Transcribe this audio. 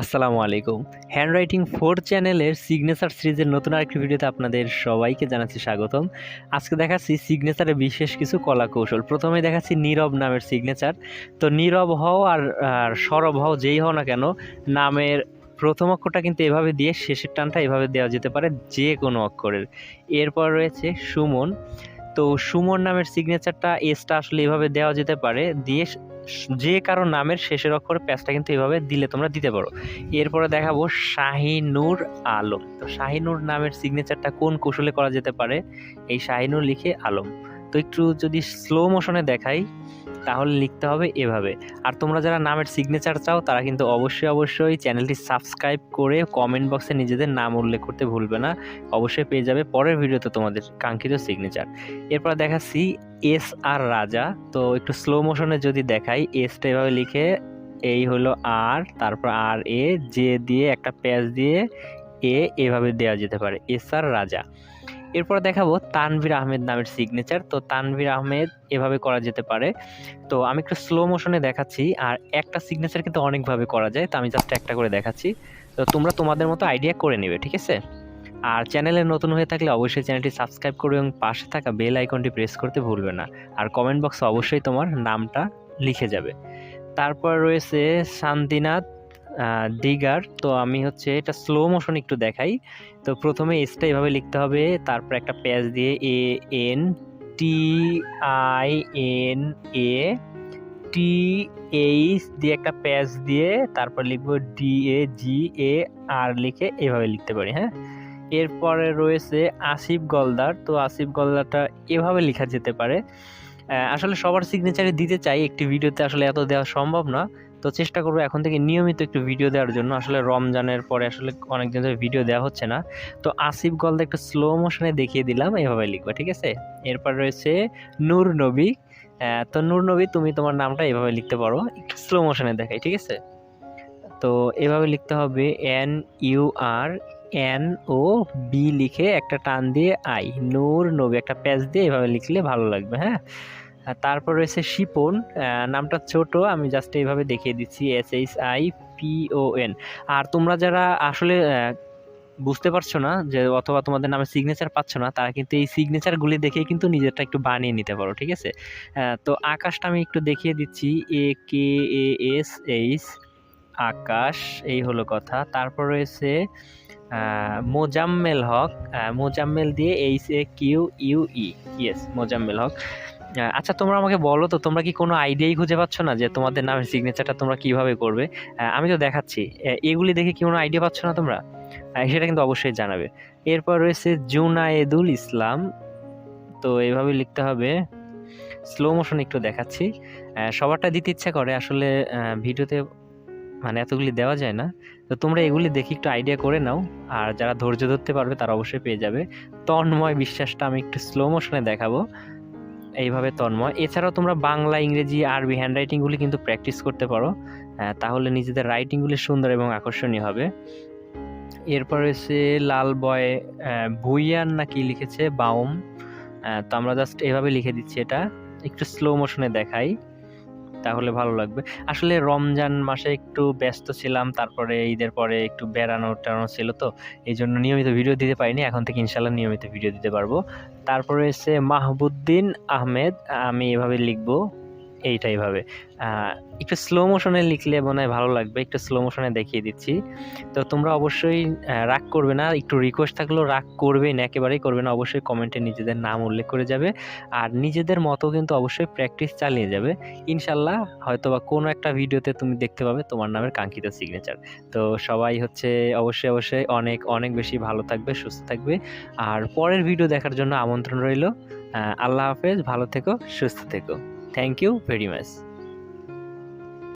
আসসালামু আলাইকুম। হ্যান্ডরাইটিং 4 চ্যানেলের সিগনেচার সিরিজের নতুন আরেকটি ভিডিওতে আপনাদের সবাইকে জানাচ্ছি স্বাগতম। আজকে দেখাচ্ছি সিগনেচারের বিশেষ কিছু কলাকৌশল। প্রথমেই দেখাচ্ছি নীরব নামের সিগনেচার। তো নীরব হও আর সরব হও, যেই হও না কেন, নামের প্রথম অক্ষরটা কিন্তু এভাবে দিয়ে শেষের টানটা এভাবে দেওয়া যেতে পারে যে কোনো অক্ষরের। এরপর রয়েছে সুমন। তো সুমন নামের সিগনেচারটা এসটা আসলে এভাবে দেওয়া যেতে পারে, দিয়ে যে কারো নামের শেষের অক্ষরে প্যাচটা কিন্তু এভাবে দিলে তোমরা দিতে পারো। এরপরে দেখাবো শাহিনুর আলম। তো শাহিনুর নামের সিগনেচারটা কোন কৌশলে করা যেতে পারে? এই শাহিনুর লিখে আলম। তো একটু যদি স্লো মোশনে দেখাই তাহলে লিখতে হবে এভাবে। আর তোমরা যারা নামের সিগনেচার চাও তারা কিন্তু অবশ্যই চ্যানেলটি সাবস্ক্রাইব করে কমেন্ট বক্সে নিজেদের নাম উল্লেখ করতে ভুলবে না। অবশ্যই পেয়ে যাবে পরের ভিডিওতে তোমাদের কাঙ্ক্ষিত সিগনেচার। এরপর দেখাচ্ছি এস আর রাজা। তো একটু স্লো মোশনে যদি দেখাই, এসটা এভাবে লিখে, এই হলো আর, তারপর আর এ, জে দিয়ে একটা প্যাচ দিয়ে এভাবে দেওয়া যেতে পারে, এস আর রাজা। এরপর দেখাবো তানভীর আহমেদ নামের সিগনেচার। তো তানভীর আহমেদ এভাবে করা যেতে পারে। তো আমি একটু স্লো মোশনে দেখাচ্ছি, আর একটা সিগনেচার কিন্তু অনেকভাবে করা যায়, তো আমি জাস্ট একটা করে দেখাচ্ছি। তো তোমরা তোমাদের মতো আইডিয়া করে নেবে, ঠিক আছে? আর চ্যানেলে নতুন হয়ে থাকলে অবশ্যই চ্যানেলটি সাবস্ক্রাইব করবে এবং পাশে থাকা বেল আইকনটি প্রেস করতে ভুলবে না। আর কমেন্ট বক্সে অবশ্যই তোমার নামটা লিখে যাবে। তারপর রয়েছে শান্তিনাথ দিগার। তো আমি এটা স্লো মোশন একটু দেখাই। তো প্রথমে এসটা এভাবে লিখতে হবে, তারপর একটা প্যাচ দিয়ে ANTINA TH দিয়ে একটা প্যাচ দিয়ে তারপর লিখবো DAGAR, লিখে এভাবে লিখতে পারি। হ্যাঁ, এরপরে রয়েছে আসিফ গলদার। তো আসিফ গলদারটা এভাবে লেখা যেতে পারে। আসলে সবার সিগনেচারে দিতে চাই, একটি ভিডিওতে আসলে এত দেওয়া সম্ভব না। তো চেষ্টা করবো এখন থেকে নিয়মিত একটু ভিডিও দেওয়ার জন্য। আসলে রমজানের পরে আসলে অনেকদিন ধরে ভিডিও দেওয়া হচ্ছে না। তো আসিফ গলদা একটু স্লো মোশনে দেখিয়ে দিলাম, এভাবে লিখবা, ঠিক আছে? এরপর রয়েছে নূর নবী। তো নূর নবী, তুমি তোমার নামটা এভাবে লিখতে পারো, একটু স্লো মোশনে দেখাই, ঠিক আছে? তো এভাবে লিখতে হবে NURNOB, লিখে একটা টান দিয়ে আই, নূর নবী একটা প্যাচ দিয়ে এভাবে লিখলে ভালো লাগবে। হ্যাঁ, আর তারপর রয়েছে শিপন। নামটা ছোট, আমি জাস্ট এইভাবে দেখিয়ে দিচ্ছি, SHIPON। আর তোমরা যারা আসলে বুঝতে পারছো না যে, অথবা তোমাদের নামে সিগনেচার পাচ্ছ না, তারা কিন্তু এই সিগনেচারগুলি দেখেই কিন্তু নিজেরটা একটু বানিয়ে নিতে পারো, ঠিক আছে? তো আকাশটা আমি একটু দেখিয়ে দিচ্ছি, AKASH, আকাশ, এই হলো কথা। তারপর রয়েছে মোজাম্মেল হক। মোজাম্মেল দিয়ে HAQUE, ইয়েস, মোজাম্মেল হক। আচ্ছা, তোমরা আমাকে বলো তো, তোমরা কি কোনো আইডিয়াই খুঁজে পাচ্ছ না যে তোমাদের নামের সিগনেচারটা তোমরা কিভাবে করবে? আমি তো দেখাচ্ছি, এগুলি দেখে কি কোনো আইডিয়া পাচ্ছ না তোমরা? সেটা কিন্তু অবশ্যই জানাবে। এরপর রয়েছে জুনায়েদুল ইসলাম। তো এভাবে লিখতে হবে, স্লো মোশন একটু দেখাচ্ছি। সবারটা দিতে ইচ্ছা করে আসলে, ভিডিওতে মানে এতগুলি দেওয়া যায় না। তো তোমরা এগুলি দেখে একটু আইডিয়া করে নাও, আর যারা ধৈর্য ধরতে পারবে তারা অবশ্যই পেয়ে যাবে। তন্ময় বিশ্বাসটা আমি একটু স্লো মোশনে দেখাবো, এইভাবে তন্ময়। এছাড়াও তোমরা বাংলা, ইংরেজি, আরবি হ্যান্ডরাইটিংগুলি কিন্তু প্র্যাকটিস করতে পারো, তাহলে নিজেদের রাইটিংগুলি সুন্দর এবং আকর্ষণীয় হবে। এরপর হচ্ছে লাল বয় ভুইয়ান না কি লিখেছে, বাউম। তো আমরা জাস্ট এভাবে লিখে দিচ্ছি, এটা একটু স্লো মোশনে দেখাই তাহলে ভালো লাগবে। আসলে রমজান মাসে একটু ব্যস্ত ছিলাম, তারপরে ঈদের পরে একটু বেড়ানো ছিল, তো এই জন্য নিয়মিত ভিডিও দিতে পারিনি। এখন থেকে ইনশাল্লাহ নিয়মিত ভিডিও দিতে পারবো। তারপরে এসে মাহবুদ্দিন আহমেদ, আমি এভাবে লিখবো, এইভাবে একটু স্লো মোশনে লিখলে মনে হয় ভালো লাগবে। একটু স্লো মোশনে দেখিয়ে দিচ্ছি। তো তোমরা অবশ্যই রাগ করবে না, একটু রিকোয়েস্ট থাকলেও রাগ করবেই না, একেবারেই করবে না। অবশ্যই কমেন্টে নিজেদের নাম উল্লেখ করে যাবে, আর নিজেদের মতো কিন্তু অবশ্যই প্র্যাকটিস চালিয়ে যাবে। ইনশাল্লাহ হয়তোবা কোনো একটা ভিডিওতে তুমি দেখতে পাবে তোমার নামের কাঙ্ক্ষিত সিগনেচার। তো সবাই অবশ্যই অনেক অনেক বেশি ভালো থাকবে, সুস্থ থাকবে। আর পরের ভিডিও দেখার জন্য আমন্ত্রণ রইল। আল্লাহ হাফেজ, ভালো থেকো, সুস্থ থেকো। Thank you very much.